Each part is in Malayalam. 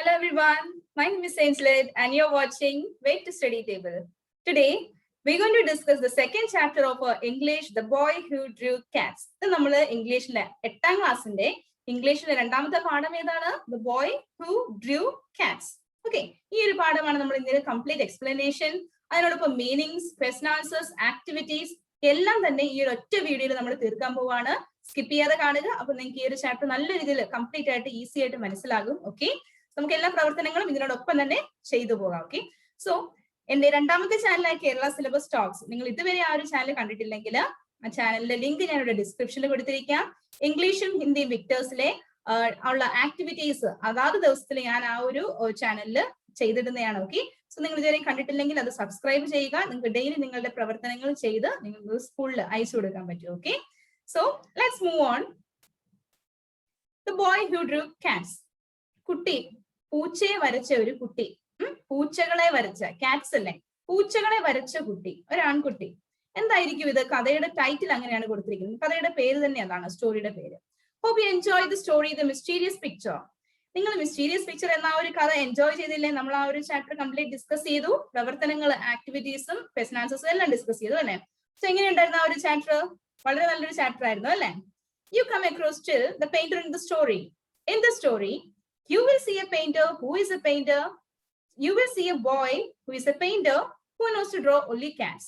Hello everyone, my name is Ainsley and you're watching Wait to StudyTable. Today, we're going to discuss the second chapter of our English, The Boy Who Drew Cats. This is English 8th class English The Boy Who Drew Cats. Okay, this is complete explanation, meanings, question answers, activities, എല്ലാം തന്നെ ഈ ഒറ്റ വീഡിയോയിൽ നമ്മൾ തീർക്കാൻ പോവാണ്. സ്കിപ്പ് ചെയ്യാതെ കാണുക. അപ്പോൾ നിങ്ങൾക്ക് ഈ ഒരു ചാപ്റ്റർ നല്ല രീതിയിൽ കംപ്ലീറ്റ് ആയിട്ട് ഈസി ആയിട്ട് മനസ്സിലാകും. ഓക്കെ, നമുക്ക് എല്ലാ പ്രവർത്തനങ്ങളും ഇതിനോടൊപ്പം തന്നെ ചെയ്തു പോകാം. ഓക്കെ, സോ എന്റെ രണ്ടാമത്തെ ചാനലായ കേരള സിലബസ് ടോക്സ്, നിങ്ങൾ ഇതുവരെ ആ ഒരു ചാനൽ കണ്ടിട്ടില്ലെങ്കിൽ ആ ചാനലിന്റെ ലിങ്ക് ഞാൻ ഇവിടെ ഡിസ്ക്രിപ്ഷനിൽ കൊടുത്തിരിക്കാം. ഇംഗ്ലീഷും ഹിന്ദിയും വിക്ടേഴ്സിലെ ഉള്ള ആക്ടിവിറ്റീസ് അതാത് ദിവസത്തിൽ ഞാൻ ആ ഒരു ചാനലിൽ ചെയ്തിടുന്നതാണ്. ഓക്കെ, സോ നിങ്ങൾ ഇതുവരെ കണ്ടിട്ടില്ലെങ്കിൽ അത് സബ്സ്ക്രൈബ് ചെയ്യുക. നിങ്ങൾക്ക് ഡെയിലി നിങ്ങളുടെ പ്രവർത്തനങ്ങൾ ചെയ്ത് നിങ്ങൾക്ക് സ്കൂളിൽ അയച്ചു കൊടുക്കാൻ പറ്റും. Okay, so let's move on. The boy who Drew Katz. കുട്ടി, പൂച്ചയെ വരച്ച ഒരു കുട്ടി, പൂച്ചകളെ വരച്ച, കാറ്റ്സ് അല്ലേ, പൂച്ചകളെ വരച്ച കുട്ടി, ഒരു ആൺകുട്ടി. എന്തായിരിക്കും ഇത്? കഥയുടെ ടൈറ്റിൽ അങ്ങനെയാണ് കൊടുത്തിരിക്കുന്നത്. കഥയുടെ പേര് തന്നെ അതാണ്, സ്റ്റോറിയുടെ പേര്. Hope you enjoy the story the mysterious picture. നിങ്ങൾ മിസ്റ്റീരിയസ് പിക്ചർ എന്ന ആ ഒരു കഥ എൻജോയ് ചെയ്തില്ലേ? നമ്മൾ ആ ഒരു ചാപ്റ്റർ കംപ്ലീറ്റ് ഡിസ്കസ് ചെയ്തു. പ്രവർത്തനങ്ങൾ, ആക്ടിവിറ്റീസും ക്വസ്റ്റൻ ആൻസേഴ്സും എല്ലാം ഡിസ്കസ് ചെയ്തു അല്ലേ? സോ എങ്ങനെയുണ്ടായിരുന്നു ആ ഒരു ചാപ്റ്റർ? വളരെ നല്ലൊരു ചാപ്റ്റർ ആയിരുന്നു അല്ലേ? You come across still the painter in the story. In the story, you will see a painter who is a painter. You will see a boy who is a painter who knows to draw only cats.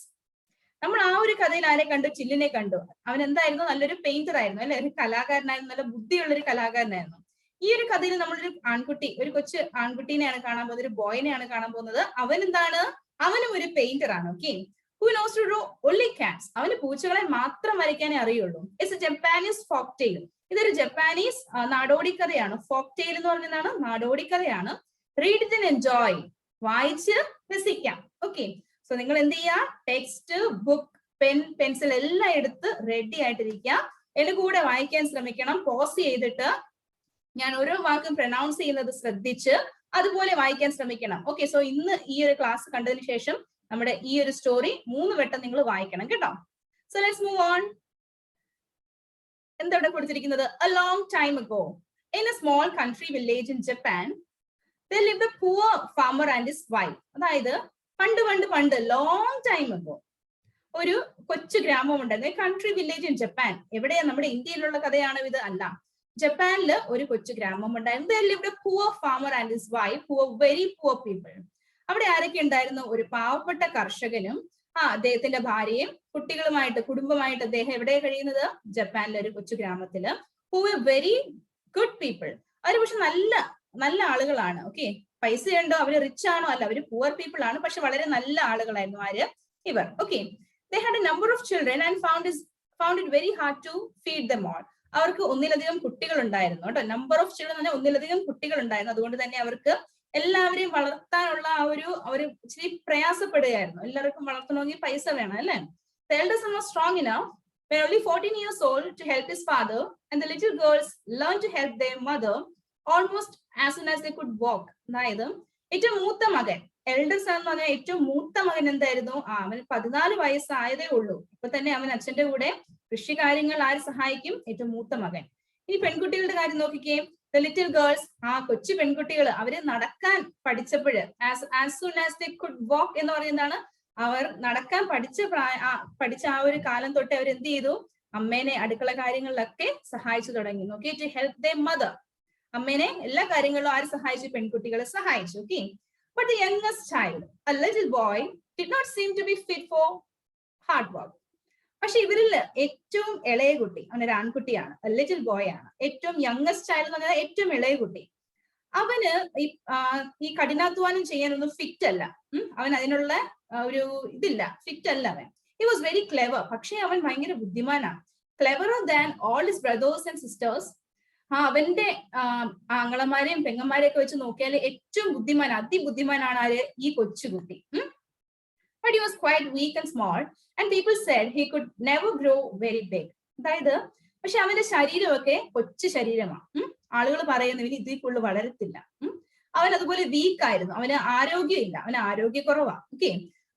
നമ്മൾ ആ ഒരു കഥയിൽ ആരെ കണ്ടു? ചില്ലിനെ കണ്ടു. അവൻ എന്തായിരുന്നു? നല്ലൊരു പെയിന്റർ ആയിരുന്നു അല്ലെ, ഒരു കലാകാരനായിരുന്നു, നല്ല ബുദ്ധിയുള്ള ഒരു കലാകാരനായിരുന്നു. ഈ ഒരു കഥയിൽ നമ്മളൊരു ആൺകുട്ടി, ഒരു കൊച്ചു ആൺകുട്ടീനെയാണ് കാണാൻ പോകുന്നത്, ഒരു ബോയിനെയാണ് കാണാൻ പോകുന്നത്. അവൻ എന്താണ്? അവനും ഒരു പെയിന്റർ ആണ്. Okay, who knows to draw only cats. അവന് പൂച്ചകളെ മാത്രം വരയ്ക്കാനേ അറിയുള്ളൂ. It's a Japanese folk tale. ഇതൊരു ജപ്പാനീസ് നാടോടി കഥയാണ്. ഫോക്ക് ടെയിൽ എന്ന് പറഞ്ഞതാണ്, നാടോടി കഥയാണ്. Read it and enjoy. വായിച്ച് രസിക്കാം. ഓക്കെ, സോ നിങ്ങൾ എന്ത് ചെയ്യുക? ടെക്സ്റ്റ്, ബുക്ക്, പെൻ, പെൻസിൽ എല്ലാം എടുത്ത് റെഡി ആയിട്ടിരിക്കുക. എന്റെ കൂടെ വായിക്കാൻ ശ്രമിക്കണം. പോസ് ചെയ്തിട്ട് ഞാൻ ഓരോ വാക്കും പ്രൊനൗൺസ് ചെയ്യുന്നത് ശ്രദ്ധിച്ച് അതുപോലെ വായിക്കാൻ ശ്രമിക്കണം. ഓക്കെ, സോ ഇന്ന് ഈ ഒരു ക്ലാസ് കണ്ടതിന് ശേഷം നമ്മുടെ ഈ ഒരു സ്റ്റോറി 3 വട്ടം നിങ്ങൾ വായിക്കണം കേട്ടോ. So let's move on. എന്താ ഇവിടെ കൊടുത്തിരിക്കുന്നത്? A long time ago, in a small country village in Japan, there lived a poor farmer and his wife. അതായത് പണ്ട് long time ago ഒരു കൊച്ചു ഗ്രാമം ഉണ്ടായിരുന്നു. Country village in Japan. എവിടെയാ? നമ്മുടെ ഇന്ത്യയിലുള്ള കഥയാണോ ഇത്? അല്ല, ജപ്പാനില് ഒരു കൊച്ചു ഗ്രാമം ഉണ്ടായിരുന്നു. There lived a poor farmer and his wife who were very poor people. അവിടെ ആരൊക്കെ ഉണ്ടായിരുന്നു? ഒരു പാവപ്പെട്ട കർഷകനും അദ്ദേഹത്തിന്റെ ഭാര്യയും കുട്ടികളുമായിട്ട്, കുടുംബമായിട്ട് അദ്ദേഹം എവിടെ കഴിയുന്നത്? ജപ്പാനിലെ ഒരു കൊച്ചു ഗ്രാമത്തില്. Who were very good people. അവർ പക്ഷെ നല്ല ആളുകളാണ്. ഓക്കെ, പൈസയുണ്ടോ? അവര് റിച്ച് ആണോ? അല്ല, അവര് പുവർ പീപ്പിൾ ആണ്, പക്ഷെ വളരെ നല്ല ആളുകളായിരുന്നു ആര്? ഇവർ. Okay, they had a number of children and found it very hard to feed them all. അവർക്ക് ഒന്നിലധികം കുട്ടികൾ ഉണ്ടായിരുന്നു കേട്ടോ. നമ്പർ ഓഫ് ചിൽഡ്രൻ തന്നെ ഒന്നിലധികം കുട്ടികൾ ഉണ്ടായിരുന്നു. അതുകൊണ്ട് തന്നെ അവർക്ക് എല്ലാവരെയും വളർത്താനുള്ള ഒരു ഇച്ചിരി പ്രയാസപ്പെടുകയായിരുന്നു. എല്ലാവർക്കും വളർത്തണമെങ്കിൽ പൈസ വേണം അല്ലേ? The elder son was strong enough when only 14 years old to help his father, and the little girls learned to help their mother almost as soon as they could walk. അതായത് ഏറ്റവും മൂത്ത മകൻ, എൽഡർ സൺ എന്ന് പറഞ്ഞാൽ ഏറ്റവും മൂത്ത മകൻ എന്തായിരുന്നു? അവന് 14 വയസ്സായതേ ഉള്ളൂ. ഇപ്പൊ തന്നെ അവൻ അച്ഛന്റെ കൂടെ കൃഷി കാര്യങ്ങൾ ആര് സഹായിക്കും? ഏറ്റവും മൂത്ത മകൻ. ഇനി പെൺകുട്ടികളുടെ കാര്യം നോക്കിക്കേ. The little girls, കൊച്ചു പെൺകുട്ടികൾ, അവര് നടക്കാൻ പഠിച്ചപ്പോൾ, as soon as they could walk എന്ന് പറയുന്നതാണ്, അവർ നടക്കാൻ പഠിച്ച ആ ഒരു കാലം തൊട്ട് അവർ എന്ത് ചെയ്തു? അമ്മേനെ അടുക്കള കാര്യങ്ങളിലൊക്കെ സഹായിച്ചു തുടങ്ങി. Okay, to help their mother. അമ്മേനെ എല്ലാ കാര്യങ്ങളിലും ആര് സഹായിച്ചു? പെൺകുട്ടികളെ സഹായിച്ചു. Okay, but the youngest child, a little boy, did not seem to be fit for hard work. പക്ഷെ ഇവരിൽ ഏറ്റവും ഇളയ കുട്ടി, അവനൊരു ആൺകുട്ടിയാണ്, ലിറ്റിൽ ബോയ് ആണ്. ഏറ്റവും യംഗസ്റ്റ് ചൈൽഡ് എന്ന് പറഞ്ഞാൽ ഏറ്റവും ഇളയ കുട്ടി. അവന് ഈ കഠിനാധ്വാനം ചെയ്യാനൊന്നും ഫിറ്റ് അല്ല. അവൻ അതിനുള്ള ഒരു ഇതില്ല, ഫിറ്റ് അല്ല അവൻ. He was very clever. പക്ഷെ അവൻ ഭയങ്കര ബുദ്ധിമാനാണ്. Cleverer than all his brothers and sisters. അവന്റെ ആങ്ങളമാരെയും പെങ്ങന്മാരെയും ഒക്കെ വെച്ച് നോക്കിയാൽ ഏറ്റവും അതിബുദ്ധിമാനാണ് ആര്? ഈ കൊച്ചുകുട്ടി. But he was quite weak and small, and people said he could never grow very big. അതായത് പക്ഷെ അവന്റെ ശരീരമൊക്കെ കൊച്ചു ശരീരമാണ്. ആളുകൾ പറയുന്നു ഇവന് ഇതിൽ കൂടുതൽ വളരത്തില്ല. അവൻ അതുപോലെ വീക്ക് ആയിരുന്നു. അവന് ആരോഗ്യമില്ല, അവന് ആരോഗ്യക്കുറവാ. Okay,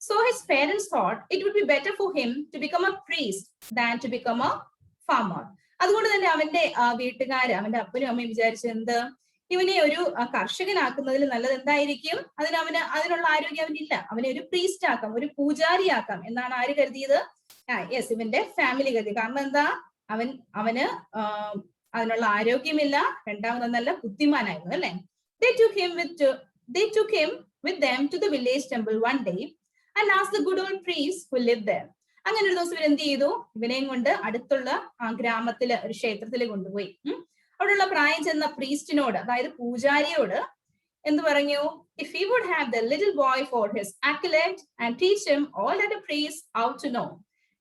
so his parents thought it would be better for him to become a priest than to become a farmer. അതുകൊണ്ട് തന്നെ അവന്റെ വീട്ടുകാര്, അവന്റെ അപ്പനും അമ്മയും വിചാരിച്ചത് എന്ത്? ഇവനെ ഒരു കർഷകനാക്കുന്നതിൽ നല്ലത് എന്തായിരിക്കും? അതിനുള്ള ആരോഗ്യം അവനില്ല. അവനെ ഒരു പ്രീസ്റ്റ് ആക്കാം, ഒരു പൂജാരിയാക്കാം എന്നാണ് ആര് കരുതിയത്? യെസ്, ഇവന്റെ ഫാമിലി കരുതി. കാരണം എന്താ? അവന് അതിനുള്ള ആരോഗ്യമില്ല, രണ്ടാമത് നല്ല ബുദ്ധിമാനായിരുന്നു അല്ലെ. They took him with them to the village temple one day and asked the good old priest who lived there. അങ്ങനെ ഒരു ദിവസം ഇവർ എന്ത് ചെയ്തു? ഇവനെയും കൊണ്ട് അടുത്തുള്ള ഗ്രാമത്തില് ഒരു ക്ഷേത്രത്തിൽ കൊണ്ടുപോയി. അവിടെയുള്ള പ്രായം ചെന്ന പ്രീസ്റ്റിനോട്, അതായത് പൂജാരിയോട് എന്ത് പറഞ്ഞു? If he would have the little boy for his acolyte and teach him all that a priest ought to know.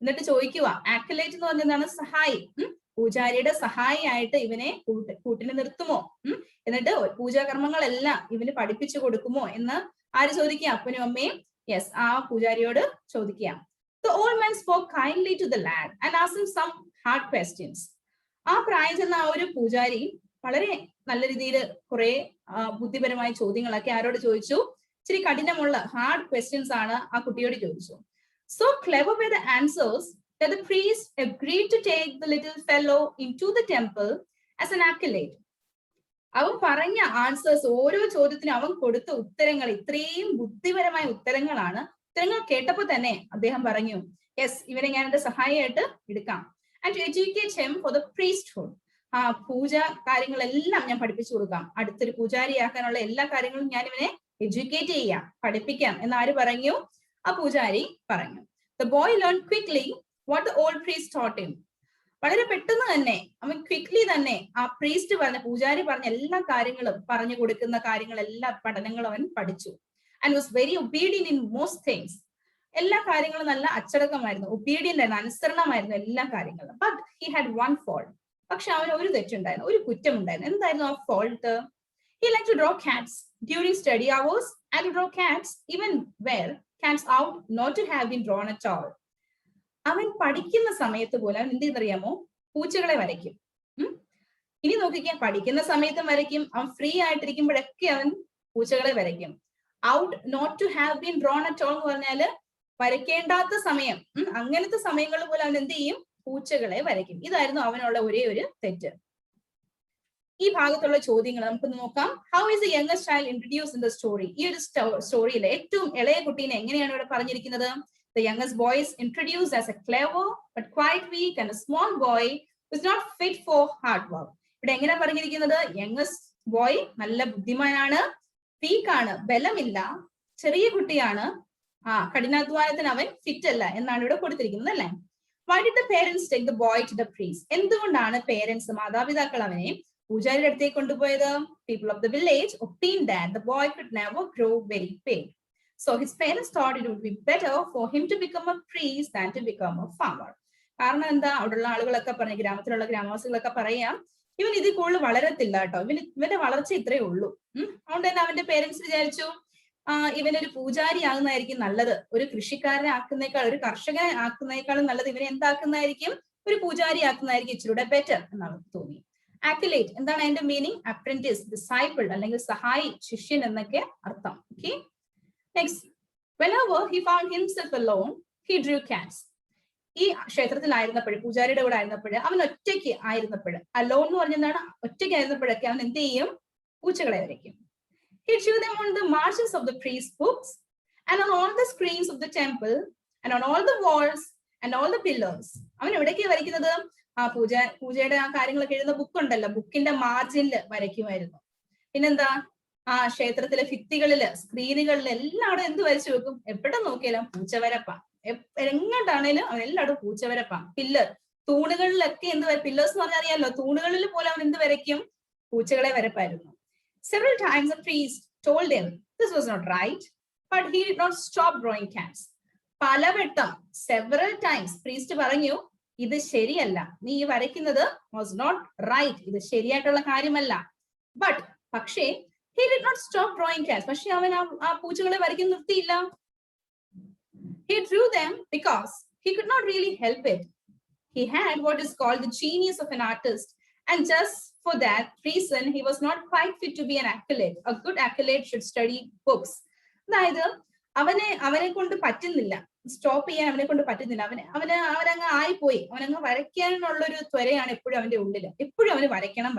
എന്നിട്ട് ചോദിക്കുക, ആക്കലേറ്റ് എന്ന് പറഞ്ഞതാണ് സഹായി, പൂജാരിയുടെ സഹായിയായിട്ട് ഇവനെ കൂട്ടിന് നിർത്തുമോ? എന്നിട്ട് പൂജാകർമ്മങ്ങളെല്ലാം ഇവന് പഠിപ്പിച്ചു കൊടുക്കുമോ എന്ന് ആര് ചോദിക്കുക? അപ്പനും അമ്മയും യെസ് ആ പൂജാരിയോട് ചോദിക്കുക. The old man spoke kindly to the lad and asked him some hard questions. ആ പ്രായം ചെന്ന ആ ഒരു പൂജാരി വളരെ നല്ല രീതിയിൽ കുറെ ബുദ്ധിപരമായ ചോദ്യങ്ങളൊക്കെ ആരോട് ചോദിച്ചു? ഇച്ചിരി കഠിനമുള്ള ഹാർഡ് ക്വസ്റ്റ്യൻസ് ആണ് ആ കുട്ടിയോട് ചോദിച്ചു. So clever were the answers that the priest agreed to take the little fellow into the temple as an acolyte. അവൻ പറഞ്ഞ ആൻസേഴ്സ്, ഓരോ ചോദ്യത്തിനും അവൻ കൊടുത്ത ഉത്തരങ്ങൾ ഇത്രയും ബുദ്ധിപരമായ ഉത്തരങ്ങളാണ്. ഉത്തരങ്ങൾ കേട്ടപ്പോൾ തന്നെ അദ്ദേഹം പറഞ്ഞു, യെസ്, ഇവനെ ഞാൻ എന്റെ സഹായിയായിട്ട് എടുക്കാം. And to educate him for the priesthood. പൂജ കാര്യങ്ങളെല്ലാം ഞാൻ പഠിപ്പിച്ചു കൊടുക്കാം. അടുത്തൊരു പൂജാരിയാക്കാനുള്ള എല്ലാ കാര്യങ്ങളും ഞാൻ ഇവനെ എഡ്യൂക്കേറ്റ് ചെയ്യാം, പഠിപ്പിക്കാം എന്ന് ആര് പറഞ്ഞു? ആ പൂജാരി പറഞ്ഞു. The boy learned quickly what the old priest taught him. വളരെ പെട്ടെന്ന് തന്നെ അവൻ ക്വിക്ലി തന്നെ ആ പ്രീസ്റ്റ് പറഞ്ഞ, പൂജാരി പറഞ്ഞ എല്ലാ കാര്യങ്ങളും, പറഞ്ഞു കൊടുക്കുന്ന കാര്യങ്ങളെല്ലാം, പഠനങ്ങളും അവൻ പഠിച്ചു. And was very obedient in most things. എല്ലാ കാര്യങ്ങളും നല്ല അച്ചടക്കമായിരുന്നു, ഒബീഡിയന്റ് ആയിരുന്നു, അനുസരണമായിരുന്നു എല്ലാ കാര്യങ്ങളും. But he had one fault. പക്ഷെ അവന് ഒരു തെറ്റുണ്ടായിരുന്നു, ഒരു കുറ്റമുണ്ടായിരുന്നു. എന്തായിരുന്നു ആ fault? He liked to draw cats during study hours and to draw cats even where cats out not to have been drawn at all. അവൻ പഠിക്കുന്ന സമയത്ത് പോലും അവൻ എന്ത് ചെയ്യുന്നറിയാമോ? പൂച്ചകളെ വരയ്ക്കും. ഇനി നോക്കിക്കാൻ, പഠിക്കുന്ന സമയത്തും വരയ്ക്കും, അവൻ ഫ്രീ ആയിട്ടിരിക്കുമ്പോഴൊക്കെ അവൻ പൂച്ചകളെ വരയ്ക്കും. Ought not to have been drawn at all എന്ന് പറഞ്ഞാല് വരയ്ക്കേണ്ടാത്ത സമയം, അങ്ങനത്തെ സമയങ്ങളിൽ പോലും അവൻ എന്ത് ചെയ്യും? പൂച്ചകളെ വരയ്ക്കും. ഇതായിരുന്നു അവനുള്ള ഒരേ ഒരു തെറ്റ്. ഈ ഭാഗത്തുള്ള ചോദ്യങ്ങൾ നമുക്കൊന്ന് നോക്കാം. How is the youngest child introduce in the story? ഈ ഒരു സ്റ്റോറിയിലെ ഏറ്റവും ഇളയ കുട്ടീനെ എങ്ങനെയാണ് ഇവിടെ പറഞ്ഞിരിക്കുന്നത്? The youngest boy is introduced as a clever but quite weak and a small boy who is not fit for hard work. ഇവിടെ എങ്ങനെയാ പറഞ്ഞിരിക്കുന്നത്? യങ്ങസ്റ്റ് ബോയ് നല്ല ബുദ്ധിമാനാണ്, വീക്ക് ആണ്, ബലമില്ല, ചെറിയ കുട്ടിയാണ്, കഠിനാധ്വാനത്തിന് അവൻ ഫിറ്റ് അല്ല എന്നാണ് ഇവിടെ കൊടുത്തിരിക്കുന്നത് അല്ലെ. Why did the parents take the boy to the priest? എന്തുകൊണ്ടാണ് പേരൻസ്, മാതാപിതാക്കൾ അവനെ പൂജാരിയുടെ അടുത്തേക്ക് കൊണ്ടുപോയത്? People of the village opined that the boy could never grow very big. So his parents thought it would be better for him to become a priest than to become a farmer. കാരണം എന്താ? അവിടെയുള്ള ആളുകളൊക്കെ പറഞ്ഞു, ഗ്രാമത്തിലുള്ള ഗ്രാമവാസികളൊക്കെ പറയാം, ഇവൻ ഇതിൽ കൂടുതൽ വളരത്തില്ല കേട്ടോ, ഇവന്റെ വളർച്ച ഇത്രയേ ഉള്ളൂ. അതുകൊണ്ട് തന്നെ അവന്റെ പേരൻസ് വിചാരിച്ചു ഇവനൊരു പൂജാരി ആകുന്നതായിരിക്കും നല്ലത്, ഒരു കൃഷിക്കാരനെ ആക്കുന്നേക്കാൾ, ഒരു കർഷകനെ ആക്കുന്നേക്കാളും നല്ലത് ഇവനെ എന്താക്കുന്നതായിരിക്കും? ഒരു പൂജാരി ആക്കുന്നതായിരിക്കും ഇച്ചിരൂടെ ബെറ്റർ എന്നാണ് തോന്നി. ആക്കുലേറ്റ് എന്താണ് അതിന്റെ മീനിങ്? അപ്രന്റീസ്, ഡിസൈപ്പിൾ അല്ലെങ്കിൽ സഹായി, ശിഷ്യൻ എന്നൊക്കെ അർത്ഥം. Okay, next. Whenever he found himself alone, he drew cats. ഈ ക്ഷേത്രത്തിലായിരുന്നപ്പോഴും, പൂജാരിയുടെ കൂടെ ആയിരുന്നപ്പോഴും, അവൻ ഒറ്റയ്ക്ക് ആയിരുന്നപ്പോഴും, അലോൺ എന്ന് പറഞ്ഞാൽ ഒറ്റയ്ക്ക് ആയിരുന്നപ്പോഴൊക്കെ അവൻ എന്ത് ചെയ്യും? പൂച്ചകളെ വരയ്ക്കും. He drew them on the margins of the priest's books and on all the screens of the temple and on all the walls and all the pillars. അവൻ എവിടേക്കാണ് വരയ്ക്കുന്നത്? പൂജയുടെ ആ കാര്യങ്ങളൊക്കെ എഴുതുന്ന ബുക്ക് ഉണ്ടല്ലോ, ബുക്കിന്റെ മാർജിനിൽ വരയ്ക്കുമായിരുന്നു. പിന്നെന്താ? ക്ഷേത്രത്തിലെ ഭിത്തികളില്, സ്ക്രീനുകളിൽ എല്ലായിടും എന്ത് വരച്ചു വെക്കും? എവിടെ നോക്കിയാലും പൂച്ചവരപ്പ, എങ്ങോട്ടാണേലും അവൻ എല്ലായിടും പൂച്ചവരപ്പ. പില്ലർ, തൂണുകളിലൊക്കെ എന്ത്, പില്ലേഴ്സ് എന്ന് പറഞ്ഞാൽ അറിയാലോ, തൂണുകളിൽ പോലെ അവൻ എന്ത് വരയ്ക്കും? പൂച്ചകളെ വരപ്പായിരുന്നു. Several times the priest told him this was not right, but he did not stop drawing cats. പലവട്ടം, several times പ്രീസ്റ്റ് പറഞ്ഞു, ഇത് ശരിയല്ല, നീ ഈ വരയ്ക്കുന്നത് was not right, ഇത് ശരിയായിട്ടുള്ള കാര്യമല്ല. പക്ഷേ he did not stop drawing cats. പക്ഷെ അവൻ ആ പൂച്ചകളെ വരയ്ക്കാൻ നിർത്തിയില്ല. He drew them because he could not really help it. He had what is called the genius of an artist, and just for that reason he was not quite fit to be an acolyte. A good acolyte should study books. അതായത് അവനെ കൊണ്ട് പറ്റുന്നില്ല, സ്റ്റോപ്പ് ചെയ്യാൻ അവനെ കൊണ്ട് പറ്റുന്നില്ല. അവനങ്ങ് ആയിപ്പോയി. അവനങ്ങ് വരയ്ക്കാനുള്ള ഒരു ത്വരയാണ് എപ്പോഴും അവന്റെ ഉള്ളിൽ. എപ്പോഴും അവന് വരയ്ക്കണം.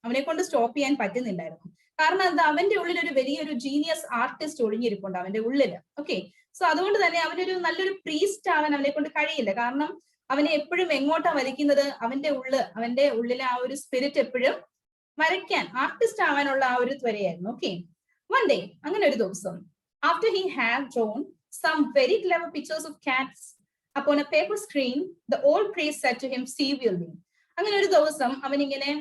അവനെ കൊണ്ട് സ്റ്റോപ്പ് ചെയ്യാൻ പറ്റുന്നില്ലായിരുന്നു. കാരണം എന്താ, അവന്റെ ഉള്ളിൽ ഒരു വലിയൊരു ജീനിയസ് ആർട്ടിസ്റ്റ് ഒളിഞ്ഞിരിപ്പുണ്ട് അവന്റെ ഉള്ളിൽ. ഓക്കെ, സോ അതുകൊണ്ട് തന്നെ അവനൊരു നല്ലൊരു പ്രീസ്റ്റ് ആവാൻ അവനെ കൊണ്ട് കഴിയില്ല. കാരണം അവനെ എപ്പോഴും എങ്ങോട്ടാ വലിക്കുന്നത്, അവന്റെ ഉള്ളിലെ ആ ഒരു സ്പിരിറ്റ് എപ്പോഴും വരയ്ക്കാൻ, ആർട്ടിസ്റ്റ് ആവാനുള്ള ആ ഒരു ത്വരയായിരുന്നു. ഓക്കെ, വൺ ഡേ, അങ്ങനെ ഒരു ദിവസം, after he had drawn some very clever pictures of cats upon a paper screen, the old priest said to him severely. അങ്ങനെ ഒരു ദിവസം അവനിങ്ങനെ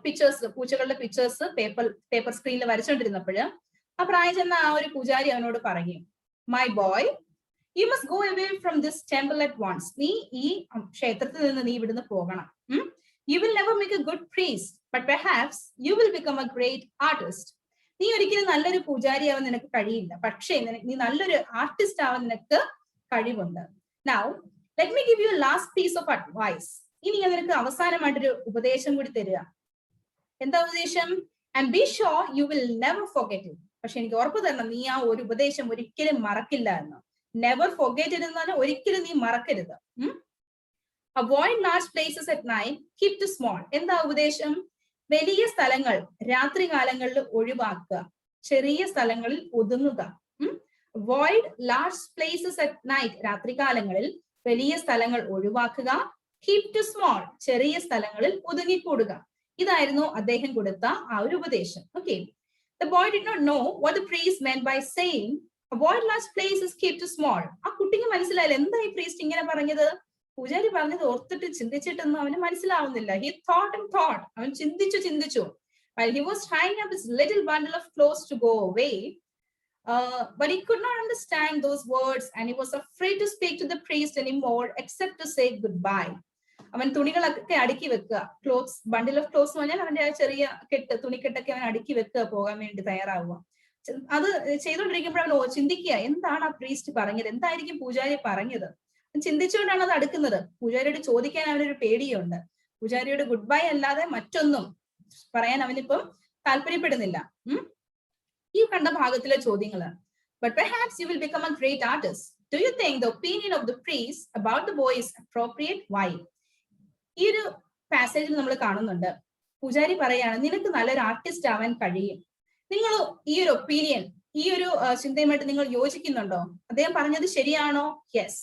പിക്ചേഴ്സ്, പൂച്ചകളുടെ പിക്ചേഴ്സ് പേപ്പർ സ്ക്രീനിൽ വരച്ചോണ്ടിരുന്നപ്പോൾ ആ പ്രായം ചെന്ന ആ ഒരു പൂജാരി അവനോട് പറയും, my boy, you must go away from this temple at once. നീ ഈ ക്ഷേത്രത്തിൽ നിന്ന് നീ ഇവിടുന്ന് പോകണം. You will never make a good priest, but perhaps you will become a great artist. നീ ഒരിക്കലും നല്ലൊരു പൂജാരിയാവാൻ നിനക്ക് കഴിയില്ല, പക്ഷേ നീ നല്ലൊരു ആർട്ടിസ്റ്റ് ആവാൻ നിനക്ക് കഴിവുണ്ട്. Now let me give you last piece of advice. ഇനി ഞാൻ നിനക്ക് അവസാനമായിട്ടൊരു ഉപദേശം കൂടി തരിക. എന്താ ഉപദേശം? And be sure you will never forget it. പക്ഷെ എനിക്ക് ഉറപ്പ് തരണം, നീ ആ ഒരു ഉപദേശം ഒരിക്കലും മറക്കില്ല എന്ന്. നെവർ ഫോർഗെറ്റ് ഇറ്റ് എന്ന് പറഞ്ഞാൽ ഒരിക്കലും നീ മറക്കരുത്. Avoid large places at night, keep to small. എന്താ ഉപദേശം? വലിയ സ്ഥലങ്ങൾ രാത്രി കാലങ്ങളിൽ ഒഴിവാക്കുക, ചെറിയ സ്ഥലങ്ങളിൽ ഒതുങ്ങുക. Avoid large places at night, രാത്രി കാലങ്ങളിൽ വലിയ സ്ഥലങ്ങൾ ഒഴിവാക്കുക. കീപ് ടു സ്മോൾ, ചെറിയ സ്ഥലങ്ങളിൽ ഒതുങ്ങിക്കൂടുക. ഇതായിരുന്നു അദ്ദേഹം കൊടുത്ത ആ ഒരു ഉപദേശം. Okay, the boy did not know what the priest meant by saying avoid large places, keep to small. ആ കുട്ടിക്ക് മനസ്സിലായില്ല എന്താ ഈ പ്രീസ്റ്റ് ഇങ്ങനെ പറഞ്ഞത്. പൂജാരി പറഞ്ഞത് ഓർത്തിട്ട് ചിന്തിച്ചിട്ടൊന്നും അവന് മനസ്സിലാവുന്നില്ല. He thought and thought. അവൻ ചിന്തിച്ചു. While he was tying up his little bundle of clothes to go away, but he could not understand those words and he was afraid to speak to the priest anymore except to say goodbye. അവൻ തുണികളൊക്കെ അടുക്കി വെക്കുക. ക്ലോത്ത്സ്, ബണ്ടിൽ ഓഫ് ക്ലോത്ത്സ് എന്ന് പറഞ്ഞാൽ അവന്റെ ആ ചെറിയ തുണിക്കെട്ടൊക്കെ അവൻ അടുക്കി വെക്കുക, പോകാൻ വേണ്ടി തയ്യാറാവുക. അത് ചെയ്തുകൊണ്ടിരിക്കുമ്പോൾ അവൻ ചിന്തിക്കുക, എന്താണ് ആ പ്രീസ്റ്റ് പറഞ്ഞത്, എന്തായിരിക്കും പൂജാരി പറഞ്ഞത്. ചിന്തിച്ചുകൊണ്ടാണ് അത് അടുക്കുന്നത്. പൂജാരിയോട് ചോദിക്കാൻ അവനൊരു പേടിയുണ്ട്. പൂജാരിയോട് ഗുഡ് ബൈ അല്ലാതെ മറ്റൊന്നും പറയാൻ അവനിപ്പം താല്പര്യപ്പെടുന്നില്ല. ഈ കണ്ട ഭാഗത്തിലെ ചോദ്യങ്ങള്. But perhaps you will become a great artist. Do you think the opinion of the priest about the boy is appropriate? Why? ഈ ഒരു പാസേജിൽ നമ്മൾ കാണുന്നുണ്ട്, പൂജാരി പറയാണ്, നിനക്ക് നല്ലൊരു ആർട്ടിസ്റ്റ് ആവാൻ കഴിയും. നിങ്ങൾ ഈ ഒരു ഒപ്പീനിയൻ, ഈ ഒരു ചിന്തയുമായിട്ട് നിങ്ങൾ യോജിക്കുന്നുണ്ടോ? അദ്ദേഹം പറഞ്ഞത് ശരിയാണോ? Yes,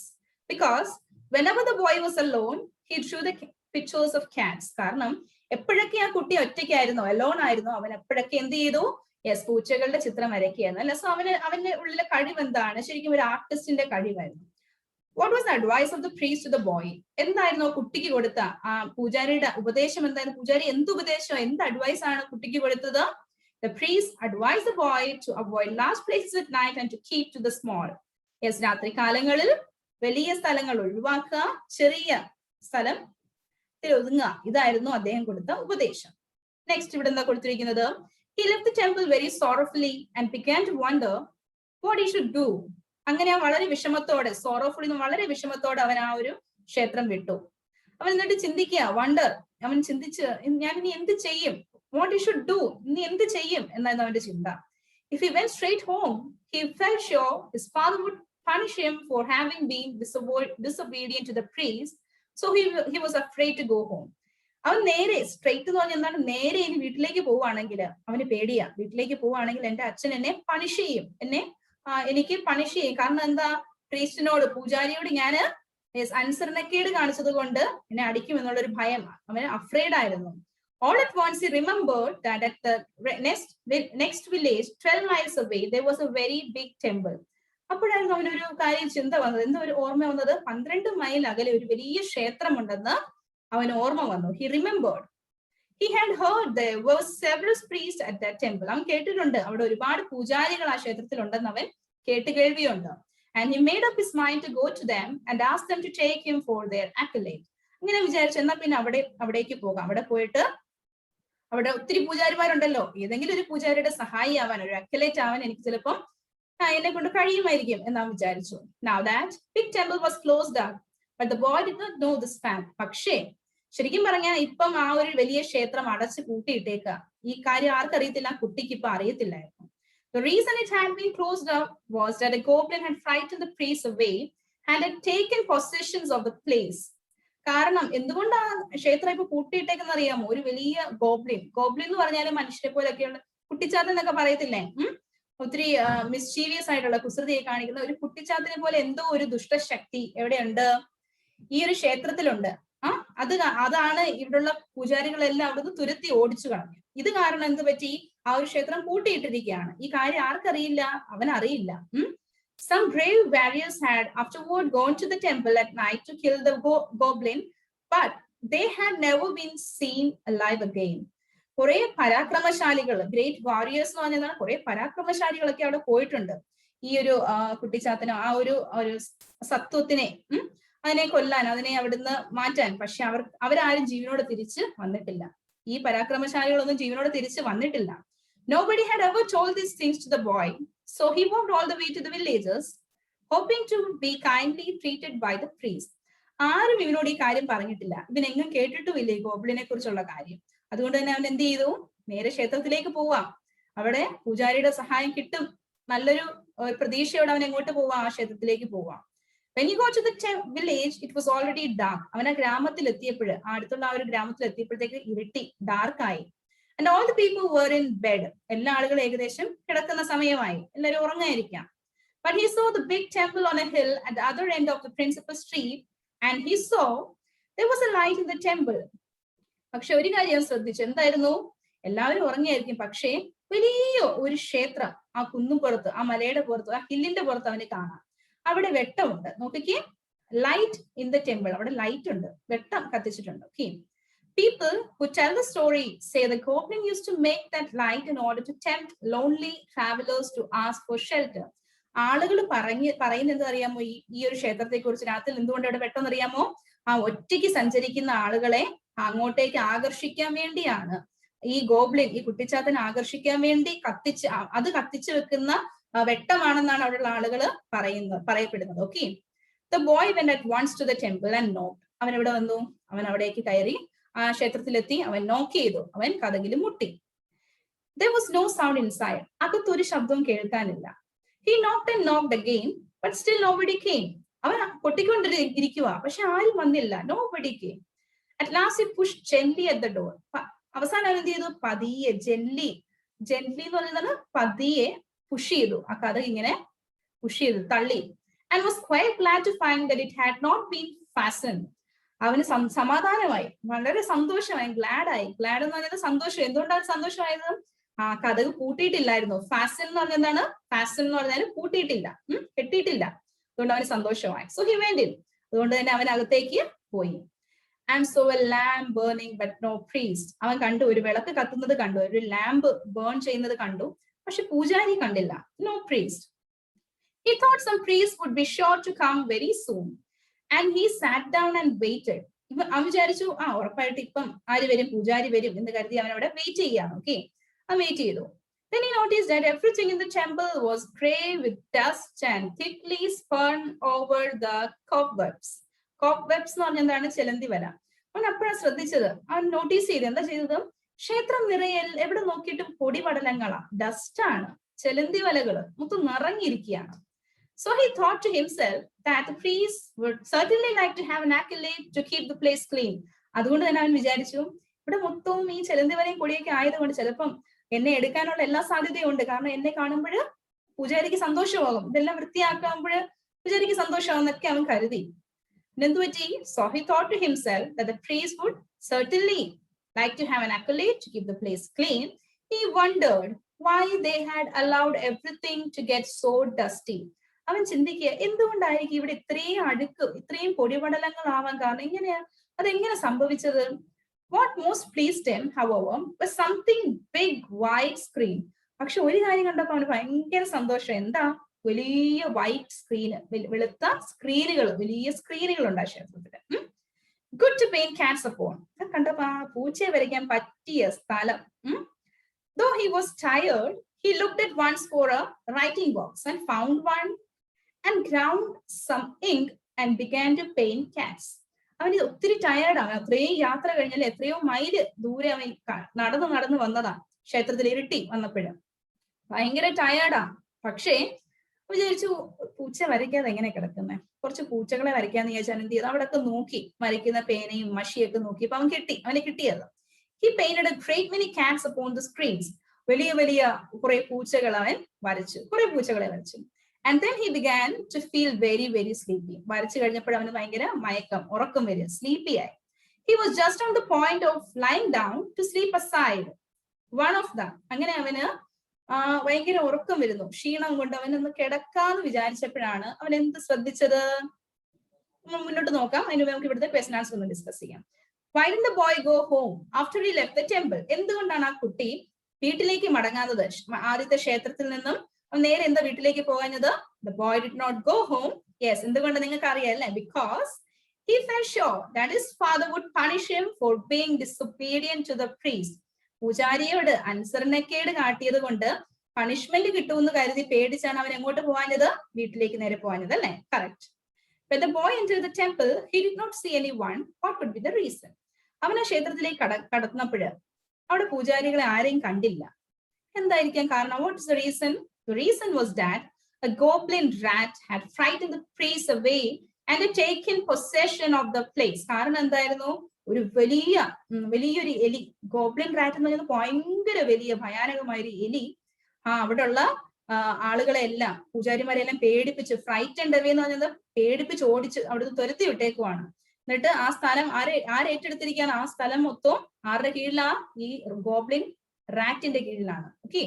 because whenever the boy was alone, he drew the pictures of cats. കാരണം എപ്പോഴൊക്കെ ആ കുട്ടി ഒറ്റയ്ക്കായിരുന്നോ, അലോൺ ആയിരുന്നോ, അവൻ എപ്പോഴൊക്കെ എന്ത് ചെയ്തു? യെസ്, പൂച്ചകളുടെ ചിത്രം വരയ്ക്കുകയായിരുന്നു. അല്ല, സോ അവന്റെ ഉള്ളിലെ കഴിവ് എന്താണ്? ശരിക്കും ഒരു ആർട്ടിസ്റ്റിന്റെ കഴിവായിരുന്നു. What was the advice of the priest to the boy? എന്തായിരുന്നു കുട്ടിക്ക് കൊടുത്ത ആ പൂജാരിയുടെ ഉപദേശം? എന്തായിരുന്നു? പൂജാരി എന്ത് ഉപദേശം, എന്ത് അഡ്വൈസ് ആണ് കുട്ടിക്ക് കൊടുത്തത്? The priest advised the boy to avoid large places at night and to keep to the small. Yes, രാത്രി കാലങ്ങളിൽ വലിയ സ്ഥലങ്ങൾ ഒഴിവാക്കുക, ചെറിയ സ്ഥലത്തിൽ ഒതുങ്ങുക. ഇതായിരുന്നു അദ്ദേഹം കൊടുത്ത ഉപദേശം. നെക്സ്റ്റ് ഇവിടെ എന്താ കൊടുത്തിരിക്കുന്നത്? He left the temple very sorrowfully and began to wonder what he should do. അങ്ങനെ വളരെ വിഷമത്തോടെ, സോറോഫുള്ളി വളരെ വിഷമത്തോടെ അവൻ ആ ഒരു ക്ഷേത്രം വിട്ടു. അവൻ എന്നിട്ട് ചിന്തിക്കുക, വണ്ടർ, അവൻ ചിന്തിച്ച് ഞാൻ ഇനി എന്ത് ചെയ്യും? വാട്ട് ഹി ഷുഡ് ഡു, ഇനി എന്ത് ചെയ്യും എന്നായിരുന്നു അവന്റെ ചിന്ത. If he went straight home, he felt sure his father would punish him for having been disobedient to the priest, so he was afraid to go home. അവൻ നേരെ സ്ട്രെയിറ്റ് എന്ന് പറഞ്ഞാൽ എന്താണ്? നേരെ ഇനി വീട്ടിലേക്ക് പോവുകയാണെങ്കിൽ അവന് പേടിയാ. വീട്ടിലേക്ക് പോവുകയാണെങ്കിൽ എന്റെ അച്ഛൻ എന്നെ പണിഷ് ചെയ്യും, എനിക്ക് പണിഷ് ചെയ്യും. കാരണം എന്താ? പ്രീസ്റ്റിനോട്, പൂജാരിയോട് ഞാന് അനുസരണക്കേട് കാണിച്ചത് കൊണ്ട് എന്നെ അടിക്കും എന്നുള്ളൊരു ഭയം. അവന് അഫ്രൈഡ് ആയിരുന്നു. All at once he remembered that at the next village 12 miles away there was a very big temple. അപ്പോഴായിരുന്നു അവനൊരു കാര്യം ചിന്ത വന്നത്. എന്താ ഒരു ഓർമ്മ വന്നത്? 12 മൈൽ അകലെ ഒരു വലിയ ക്ഷേത്രമുണ്ടെന്ന് അവന് ഓർമ്മ വന്നു. He remembered. He had heard there were several priests at that temple. അവൻ കേട്ടിട്ടുണ്ട് അവിടെ ഒരുപാട് പൂജാരികൾ ആ ക്ഷേത്രത്തിൽ ഉണ്ടെന്ന് അവൻ കേട്ടുകേൾവിയുണ്ട്. And he made up his mind to go to them and ask them to take him for their accolade. ഇങ്ങനെ വിചാരിച്ചു, എന്നാ പിന്നെ അവിടേക്ക് പോകാം. അവിടെ പോയിട്ട് അവിടെ ഒത്തിരി പൂജാരിമാരുണ്ടല്ലോ, ഏതെങ്കിലും ഒരു പൂജാരിയുടെ സഹായി ആവാൻ, ഒരു അക്കലേറ്റ് ആവാൻ എനിക്ക് ചിലപ്പം എന്നെ കൊണ്ട് കഴിയുമായിരിക്കും എന്ന് അവൻ വിചാരിച്ചു. Now that big temple was closed up, but the boy did not know this fact. പക്ഷേ ശരിക്കും പറഞ്ഞാൽ ഇപ്പം ആ ഒരു വലിയ ക്ഷേത്രം അടച്ചു പൂട്ടിയിട്ടേക്ക. ഈ കാര്യം ആർക്കറിയത്തില്ല? കുട്ടിക്ക് ഇപ്പൊ അറിയത്തില്ലായിരുന്നു. The reason it had been closed up was that a goblin had frightened the priest away and had taken possessions of the place. കാരണം എന്തുകൊണ്ടാണ് ക്ഷേത്രം ഇപ്പൊ പൂട്ടിയിട്ടേക്കെന്ന് അറിയാമോ? ഒരു വലിയ ഗോബ്ലിൻ എന്ന് പറഞ്ഞാൽ മനുഷ്യരെ പോലെയൊക്കെയുള്ള കുട്ടിച്ചാത്തൻ എന്നൊക്കെ പറയത്തില്ലേ? ഒത്തിരി മിസ്ചീവിയസ് ആയിട്ടുള്ള കുസൃതിയെ കാണിക്കുന്ന ഒരു കുട്ടിച്ചാത്തിനെ പോലെ എന്തോ ഒരു ദുഷ്ടശക്തി എവിടെയുണ്ട്? ഈ ഒരു ക്ഷേത്രത്തിലുണ്ട്. അതാണ് ഇവിടുള്ള പൂജാരികളെല്ലാം അവിടുന്ന് തുരത്തി ഓടിച്ചു കളഞ്ഞു. ഇത് കാരണം എന്ത് പറ്റി? ആ ഒരു ക്ഷേത്രം പൂട്ടിയിട്ടിരിക്കുകയാണ്. ഈ കാര്യം ആർക്കറിയില്ല? അവനറിയില്ല. Some brave warriors had afterward gone to the temple at night to kill the goblin, but they had never been seen alive again. കുറെ പരാക്രമശാലികൾ, ഗ്രേറ്റ് വാരിയേഴ്സ് എന്ന് പറഞ്ഞാൽ കുറെ പരാക്രമശാലികളൊക്കെ അവിടെ പോയിട്ടുണ്ട് ഈ ഒരു കുട്ടിച്ചാത്തന് ആ ഒരു സത്വത്തിനെ അതിനെ കൊല്ലാൻ, അതിനെ അവിടുന്ന് മാറ്റാൻ. പക്ഷെ അവരാരും ജീവനോട് തിരിച്ച് വന്നിട്ടില്ല. ഈ പരാക്രമശാലികളൊന്നും ജീവനോട് തിരിച്ച് വന്നിട്ടില്ല. Nobody had ever told these things to the boy, so he walked all the way to the villages, hoping to be kindly treated by the priest. ആരും ഇവനോട് ഈ കാര്യം പറഞ്ഞിട്ടില്ല. ഇവനെങ്ങും കേട്ടിട്ടുമില്ല ഈ ഗോബ്ലിനെ കുറിച്ചുള്ള കാര്യം. അതുകൊണ്ട് തന്നെ അവൻ എന്ത് ചെയ്തു? നേരെ ക്ഷേത്രത്തിലേക്ക് പോവാം. അവിടെ പൂജാരിയുടെ സഹായം കിട്ടും, നല്ലൊരു പ്രതീക്ഷയോടെ അവൻ എങ്ങോട്ട് പോവാം? ആ ക്ഷേത്രത്തിലേക്ക് പോവാം. When he got to the village, it was already dark. അവൻ ആ ഗ്രാമത്തിൽ എത്തിയപ്പോൾ, അടുത്തുള്ള ആ ഒരു ഗ്രാമത്തിൽ എത്തിയപ്പോഴത്തേക്ക് ഇരുട്ടി, ഡാർക്കായി. And all the people were in bed. എല്ലാ ആളുകളും ഏകദേശം കിടക്കുന്ന സമയമായി, എല്ലാവരും ഉറങ്ങായിരിക്കാം. But he saw the big temple on a hill at the other end of the principal street, and he saw there was a light in the temple. പക്ഷെ ഒരു കാര്യം ശ്രദ്ധിച്ചു. എന്തായിരുന്നു? എല്ലാവരും ഉറങ്ങിയായിരിക്കും, പക്ഷേ വലിയ ഒരു ക്ഷേത്രം ആ കുന്നുപുറത്ത്, ആ മലയുടെ പുറത്ത്, ആ ഹില്ലിന്റെ പുറത്ത് അവന് കാണാം. അവിടെ വെട്ടമുണ്ട്. നോക്കിക്കേ, ലൈറ്റ് ഇൻ ദ ടെമ്പിൾ. അവിടെ ലൈറ്റ് ഉണ്ട്, വെട്ടം കത്തിച്ചിട്ടുണ്ട്. Okay. People who tell the story say the goblin used to make that light in order to tempt lonely travelers to ask for shelter. ആളുകൾ പറയുന്നത് അറിയാമോ? ഈ ഒരു ക്ഷേത്രത്തെ കുറിച്ച് രാത്രി എന്തുകൊണ്ട് ഇവിടെ വെട്ടം അറിയാമോ? ആ ഒറ്റയ്ക്ക് സഞ്ചരിക്കുന്ന ആളുകളെ അങ്ങോട്ടേക്ക് ആകർഷിക്കാൻ വേണ്ടിയാണ്. ഈ ഗോബ്ലിൻ, ഈ കുട്ടിച്ചാത്തൻ ആകർഷിക്കാൻ വേണ്ടി കത്തിച്ചു വെക്കുന്ന വെട്ടമാണെന്നാണ് അവിടെയുള്ള ആളുകൾ പറയപ്പെടുന്നത്. Okay. The boy went at once to the temple and knocked. അവൻ എവിടെ വന്നു? അവൻ അവിടേക്ക് കയറി, ആ ക്ഷേത്രത്തിലെത്തി. അവൻ നോക്ക് ചെയ്തു, അവൻ കതകിൽ മുട്ടി. There was no sound inside. അകത്തൊരു ശബ്ദവും കേൾക്കാനില്ല. He knocked and knocked again, but still nobody came. അവൻ പൊട്ടിക്കൊണ്ടിരിക്കുക, പക്ഷെ ആരും വന്നില്ല. Nobody came. At last he pushed gently at the door. അവസാനം അവൻ എന്ത് ചെയ്തു? പതിയെ, ജെന്റ്ലി എന്ന് പറയുന്നത് പതിയെ പുഷ് ചെയ്തു. ആ കതക് ഇങ്ങനെ പുഷ് ചെയ്തു, തള്ളി. And was quite glad to find that it had not been fastened. അവന് സമാധാനമായി, വളരെ സന്തോഷമായി, ഗ്ലാഡായി. ഗ്ലാഡ് എന്ന് പറയുന്നത് സന്തോഷം. എന്തുകൊണ്ടാണ് സന്തോഷമായത്? ആ കതക് പൂട്ടിയിട്ടില്ലായിരുന്നു. ഫാസ്റ്റൻ എന്ന് പറഞ്ഞാൽ എന്താണ്? ഫാസ്റ്റൻ എന്ന് പറഞ്ഞാൽ പൂട്ടിയിട്ടില്ല, കെട്ടിയിട്ടില്ല. അതുകൊണ്ട് അവന് സന്തോഷമായി. So he went in. അതുകൊണ്ട് തന്നെ അവൻ അകത്തേക്ക് പോയി. And so a lamp burning but no priest. അവൻ കണ്ടു, ഒരു വിളക്ക് കത്തുന്നത് കണ്ടു, ഒരു ലാമ്പ് ബേൺ ചെയ്യുന്നത് കണ്ടു, പക്ഷെ പൂജാരി കണ്ടില്ല. No priest. He thought some priest would be sure to come very soon. And he sat down and waited. അവൻ വിചാരിച്ചു, ഉറപ്പായിട്ട് ഇപ്പം ആര് വരും? പൂജാരി വരും എന്ന് കരുതി അവൻ അവിടെ വെയിറ്റ് ചെയ്യാണ്. ഓക്കെ. അവൻ വെയിറ്റ് ചെയ്തു. Then he noticed that everything in the temple was gray with dust and thickly spun over the cobwebs. Cobwebs എന്ന് പറഞ്ഞാൽ എന്താണ്? ചെലന്തി വല. അവൻ അപ്പോഴാണ് ശ്രദ്ധിച്ചത്. അവൻ നോട്ടീസ് ചെയ്ത്. എന്താ ചെയ്തത്? ക്ഷേത്രം നിറയെ എവിടെ നോക്കിയിട്ടും പൊടിപടലങ്ങളാ, ഡസ്റ്റ് ആണ്, ചെലന്തി വലകള് മൊത്തം നിറഞ്ഞിരിക്കുകയാണ്. So he thought to himself that the priest would certainly like to have an accolade to keep the place clean. അതുകൊണ്ട് തന്നെ അവൻ വിചാരിച്ചു, ഇവിടെ മൊത്തവും ഈ ചെലന്തി വലയും പൊടിയൊക്കെ ആയതുകൊണ്ട് ചിലപ്പം എന്നെ എടുക്കാനുള്ള എല്ലാ സാധ്യതയും ഉണ്ട്. കാരണം എന്നെ കാണുമ്പോൾ പൂജാരിക്ക് സന്തോഷമാകും, ഇതെല്ലാം വൃത്തിയാക്കുമ്പോൾ പൂജാരിക്ക് സന്തോഷമാകുന്നൊക്കെ അവൻ കരുതി. എന്തു പറ്റി? So he thought to himself that the priest would certainly like to have an accolade to keep the place clean. He wondered why they had allowed everything to get so dusty. അവൻ ചിന്തിക്കുക, എന്തുകൊണ്ടായിരിക്കും ഇവിടെ ഇത്രയും അഴുക്ക്, ഇത്രയും പൊടിപടലങ്ങളാവാൻ കാരണം? അതെങ്ങനെ സംഭവിച്ചത്? What most pleased him, however, was something big white screen. പക്ഷെ ഒരു കാര്യം കണ്ടപ്പോ അവന് ഭയങ്കര സന്തോഷം. എന്താ? വലിയ വൈറ്റ് സ്ക്രീന്, വെളുത്ത സ്ക്രീനുകൾ, വലിയ സ്ക്രീനുകൾ ഉണ്ട് ആ ക്ഷേത്രത്തില്. Good to paint cats upon. കണ്ടപ്പോ ആ പൂച്ചയെ വരയ്ക്കാൻ പറ്റിയ സ്ഥലം. Though he was tired, he looked at once for a writing box and found one and ground some ink and began to paint cats. അവന് ഒത്തിരി ടയേർഡാണ്. അത്രയും യാത്ര കഴിഞ്ഞാൽ എത്രയോ മൈല് ദൂരെ അവൻ നടന്നു വന്നതാണ്. ക്ഷേത്രത്തിൽ ഇരുട്ടി വന്നപ്പോഴും ഭയങ്കര ടയേർഡാ. പക്ഷേ വിചാരിച്ചു പൂച്ച വരയ്ക്കാതെ എങ്ങനെ കിടക്കുന്നത്, കുറച്ച് പൂച്ചകളെ വരയ്ക്കാന്ന് വിചാരിച്ചാൽ എന്ത് ചെയ്തു, അവിടെയൊക്കെ നോക്കി വരയ്ക്കുന്ന പേനയും മഷിയൊക്കെ നോക്കി. അപ്പൊ അവന് കിട്ടിയത്. He painted a great many cats upon the screens. വലിയ വലിയ കുറെ പൂച്ചകൾ അവൻ വരച്ചു, കുറെ പൂച്ചകളെ വരച്ചു. And then he began to feel very very sleepy. വരച്ചു കഴിഞ്ഞപ്പോൾ അവന് ഭയങ്കര മയക്കം, ഉറക്കം വരിക, സ്ലീപ്പി ആയി. He was just on the point of lying down to sleep aside one of them. അങ്ങനെ അവന് ഭയങ്കര ഉറക്കം വരുന്നു, ക്ഷീണം കൊണ്ട് അവനൊന്ന് കിടക്കാന്ന് വിചാരിച്ചപ്പോഴാണ് അവൻ എന്ത് ശ്രദ്ധിച്ചത്. മുന്നോട്ട് നോക്കാം, അതിന് നമുക്ക് ഇവിടുത്തെ ക്വസ്റ്റൻ ആൻസർ ഒന്ന് ഡിസ്കസ് ചെയ്യാം. Why didn't the boy go home after he left the temple? എന്തുകൊണ്ടാണ് ആ കുട്ടി വീട്ടിലേക്ക് മടങ്ങാത്തത്? ആദ്യത്തെ ക്ഷേത്രത്തിൽ നിന്നും നേരെ എന്താ വീട്ടിലേക്ക് പോകാഞ്ഞത്? The boy did not go home. Yes, എന്തുകൊണ്ട് നിങ്ങൾക്ക് അറിയാം അല്ലേ? Because he felt sure that his father would punish him for being disobedient to the priest. പൂജാരിയോട് അനുസരണക്കേട് കാട്ടിയത് കൊണ്ട് പണിഷ്മെന്റ് കിട്ടുമെന്ന് കരുതി പേടിച്ചാണ് അവൻ എങ്ങോട്ട് പോകാഞ്ഞത്? വീട്ടിലേക്ക് നേരെ പോകാഞ്ഞത് അല്ലേ? Correct. When the boy entered the temple, he did not see anyone. What could be the reason? അവൻ ആ ക്ഷേത്രത്തിലേക്ക് കടന്നപ്പോഴ് അവിടെ പൂജാരികളെ ആരെയും കണ്ടില്ല. എന്തായിരിക്കാം കാരണം? What is the reason? The reason was that a goblin rat had frightened the priest away and had taken possession of the place. കാരണം എന്തായിരുന്നു? ഒരു വലിയൊരു എലി, ഗോബ്ലിൻ റാറ്റ് എന്ന് പറയുന്നത് ഭയങ്കര വലിയ ഭയാനകമായൊരു എലി അവിടെയുള്ള ആളുകളെ എല്ലാം, പൂജാരിമാരെല്ലാം പേടിപ്പിച്ച്, ഫ്രൈറ്റൻഡ് അവേ എന്ന് പറഞ്ഞത് പേടിപ്പിച്ച് ഓടിച്ച് അവിടുന്ന് തുരത്തി വിട്ടേക്കുവാണ്. എന്നിട്ട് ആ സ്ഥലം ആരേറ്റെടുത്തിരിക്കുകയാണ്? ആ സ്ഥലം മൊത്തം ആരുടെ കീഴിലാ? ഈ ഗോബ്ലിൻ റാറ്റിന്റെ കീഴിലാണ്. ഓക്കെ,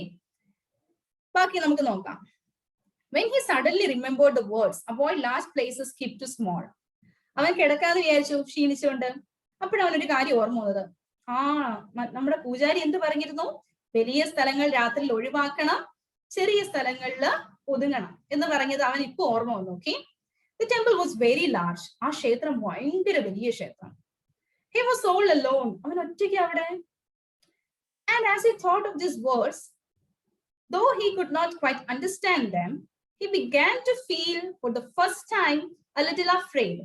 ബാക്കി നമുക്ക് നോക്കാം. When he suddenly remembered the words, avoid large places, keep to small. അവൻ കിടക്കാതെ വിചാരിച്ചു, ക്ഷീണിച്ചുകൊണ്ട്. അപ്പോഴവനൊരു കാര്യം ഓർമ്മ വന്നത്, നമ്മുടെ പൂജാരി എന്ത് പറഞ്ഞിരുന്നു? വലിയ സ്ഥലങ്ങൾ രാത്രിയിൽ ഒഴിവാക്കണം, ചെറിയ സ്ഥലങ്ങളിൽ ഒതുങ്ങണം എന്ന് പറഞ്ഞത് അവൻ ഇപ്പൊ ഓർമ്മ വന്നു. Okay, the temple was very large. ആ ക്ഷേത്രം ഭയങ്കര വലിയ ക്ഷേത്രം. He was all alone. അവൻ ഒറ്റയ്ക്ക് അവിടെ. And as he thought of these words, though he could not quite understand them, he began to feel for the first time a little afraid.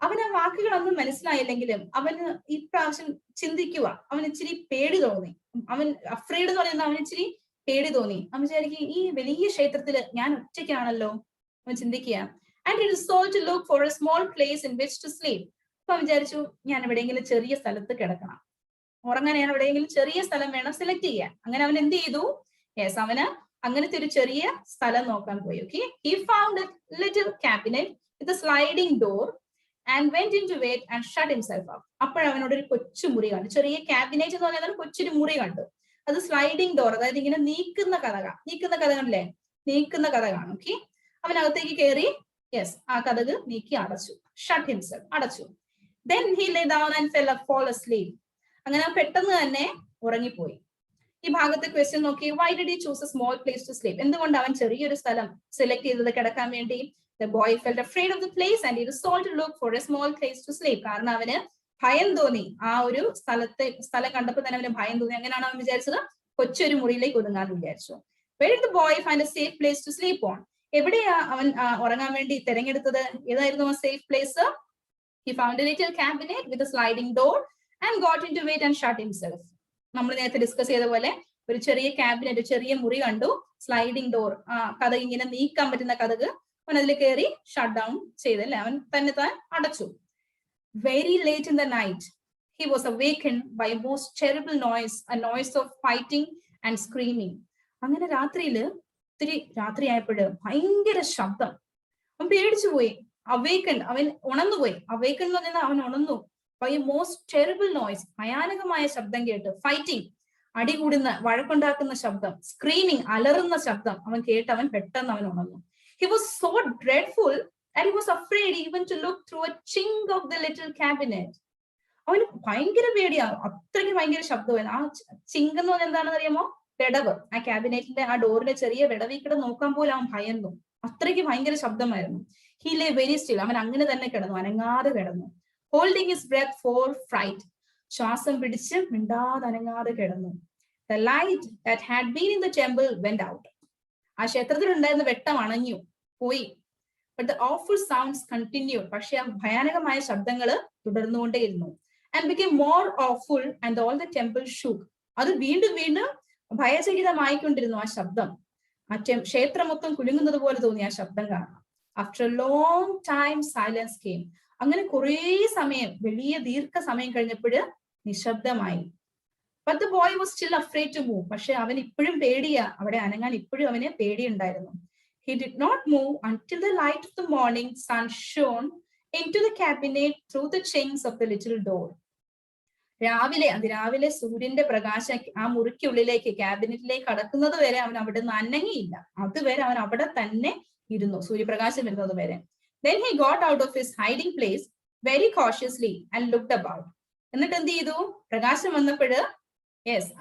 അവന് ആ വാക്കുകളൊന്നും മനസ്സിലായില്ലെങ്കിലും അവന് ഈ പ്രാവശ്യം ചിന്തിക്കുക, അവന് ഇച്ചിരി പേടി തോന്നി. അവൻ അഫ്രൈഡ് എന്ന് പറയുന്നത് അവന് ഇച്ചിരി പേടി തോന്നി. അവൻ വിചാരിക്കും, ഈ വലിയ ക്ഷേത്രത്തില് ഞാൻ ഒറ്റയ്ക്കാണല്ലോ. അവൻ ചിന്തിക്കുക. And he resolved to look for a small place in which to sleep. അപ്പൊ അവൻ വിചാരിച്ചു, ഞാൻ എവിടെയെങ്കിലും ചെറിയ സ്ഥലത്ത് കിടക്കണം, ഉറങ്ങാൻ ഞാൻ എവിടെയെങ്കിലും ചെറിയ സ്ഥലം വേണം സെലക്ട് ചെയ്യാൻ. അങ്ങനെ അവൻ എന്ത് ചെയ്തു? യെസ്, അവന് അങ്ങനത്തെ ഒരു ചെറിയ സ്ഥലം നോക്കാൻ പോയി. Okay, he found a little cabinet with a sliding door and went into it and shut himself up. അപ്പോഴവനോട് ഒരു കൊച്ചു മുറി കണ്ടു. ചെറിയ ക്യാബിനറ്റ് എന്ന് പറഞ്ഞാൽ കൊച്ചൊരു മുറി കണ്ടു. അത് സ്ലൈഡിംഗ് ഡോർ, അതായത് ഇങ്ങനെ നീക്കുന്ന കഥകല്ലേ, നീക്കുന്ന കഥകാണ്. ഓക്കെ, അവനകത്തേക്ക് കയറി, യെസ്, ആ കഥക് നീക്കി അടച്ചു. ഷട്ട് ഹിംസെൽഫ്, അടച്ചു. Then he lay down and fall asleep. അങ്ങനെ പെട്ടെന്ന് തന്നെ ഉറങ്ങിപ്പോയി. ഈ ഭാഗത്തെ ക്വസ്റ്റ്യൻ നോക്കി, why did he choose a small place to sleep? എന്തുകൊണ്ട് അവൻ ചെറിയൊരു സ്ഥലം സെലക്ട് ചെയ്തത് കിടക്കാൻ വേണ്ടി? The boy felt afraid of the place and he resolved to look for a small place to sleep. കാരണം അവന് ഭയം തോന്നി. ആ ഒരു സ്ഥലം കണ്ടപ്പോൾ തന്നെ അവന് ഭയം തോന്നി. അങ്ങനെയാണ് അവൻ വിചാരിച്ചത്, കൊച്ചൊരു മുറിയിലേക്ക് ഒതുങ്ങാന്ന് വിചാരിച്ചു. Where did the boy find a safe place to sleep on? എവിടെയാ അവൻ ഉറങ്ങാൻ വേണ്ടി തിരഞ്ഞെടുത്തത്? ഏതായിരുന്നു ആ safe place? He found a little cabinet with a sliding door and got into it and shut himself. നമ്മൾ നേരത്തെ ഡിസ്കസ് ചെയ്ത പോലെ ഒരു ചെറിയ ക്യാബിനറ്റ്, ചെറിയ മുറി കണ്ടു, സ്ലൈഡിംഗ് ഡോർ, കഥക് ഇങ്ങനെ നീക്കാൻ പറ്റുന്ന കഥക്. അവൻ അതിൽ കയറി ഷട്ട് ഡൗൺ ചെയ്തല്ലേ, അവൻ തന്നെ താൻ അടച്ചു. Very late in the night, he was awakened by a most terrible noise, a noise of fighting and screaming. അങ്ങനെ ഒത്തിരി രാത്രിയായപ്പോഴ് ഭയങ്കര ശബ്ദം. അവൻ പേടിച്ചു പോയി. അവേക്കൻഡ്, അവൻ ഉണർന്നുപോയി. അവേക്കൻഡ് എന്ന് പറഞ്ഞാൽ അവൻ ഉണർന്നു. by a most terrible noise, ഭയാനകമായ ശബ്ദം കേട്ട്. ഫൈറ്റിംഗ്, അടികൂടുന്ന, വഴക്കുണ്ടാക്കുന്ന ശബ്ദം. സ്ക്രീമിംഗ്, അലറുന്ന ശബ്ദം അവൻ കേട്ട് അവൻ പെട്ടെന്ന് അവൻ ഉണർന്നു. He was so dreadful that he was afraid even to look through a chink of the little cabinet. അവന് ഭയങ്കര പേടിയാണ്, അത്രയ്ക്ക് ഭയങ്കര ശബ്ദമായിരുന്നു. ആ ചിങ്ക് എന്ന് പറഞ്ഞാൽ എന്താണെന്ന് അറിയാമോ? വിടവ്. ആ ക്യാബിനറ്റിന്റെ ആ ഡോറിന്റെ ചെറിയ വിടവിക്കിടെ നോക്കാൻ പോലും അവൻ ഭയന്നു. അത്രയ്ക്ക് ഭയങ്കര ശബ്ദമായിരുന്നു. He lay very still. അവൻ അങ്ങനെ തന്നെ കിടന്നു, അനങ്ങാതെ കിടന്നു. Holding his breath for fright. ശ്വാസം പിടിച്ച് മിണ്ടാതെ അനങ്ങാതെ കിടന്നു. The light that had been in the temple went out. ആ ക്ഷേത്രത്തിൽ ഉണ്ടായിരുന്ന വെട്ടം അണഞ്ഞു പോയി. But the awful sounds continued. പക്ഷെ ആ ഭയാനകമായ ശബ്ദങ്ങൾ തുടർന്നുകൊണ്ടേയിരുന്നു. And became more awful and all the temple shook. അത് വീണ്ടും ഭയചകിതമായിക്കൊണ്ടിരുന്നു ആ ശബ്ദം. ക്ഷേത്രം മൊത്തം കുലുങ്ങുന്നത് പോലെ തോന്നി ആ ശബ്ദം കാരണം. After a long time silence came. അങ്ങനെ കുറേ സമയം, വലിയ ദീർഘസമയം കഴിഞ്ഞപ്പോൾ നിശബ്ദമായി. But the boy was still afraid to move. പക്ഷെ അവൻ ഇപ്പോഴും പേടിയാ, അവിടെ അനങ്ങാൻ ഇപ്പോഴും അവന് പേടിയുണ്ടായിരുന്നു. He did not move until the light of the morning sun shone into the cabinet through the chinks of the little door. അതിരാവിലെ സൂര്യന്റെ പ്രകാശം ആ മുറിക്കുള്ളിലേക്ക്, ക്യാബിനറ്റിലേക്ക് കടക്കുന്നത് വരെ അവൻ അവിടെ നിന്ന് അനങ്ങിയില്ല. അതുവരെ അവൻ അവിടെ തന്നെ ഇരുന്നു, സൂര്യപ്രകാശം വരുന്നത് വരെ. Then he got out of his hiding place very cautiously and looked about. എന്നിട്ട് എന്ത് ചെയ്തു? പ്രകാശം വന്നപ്പോൾ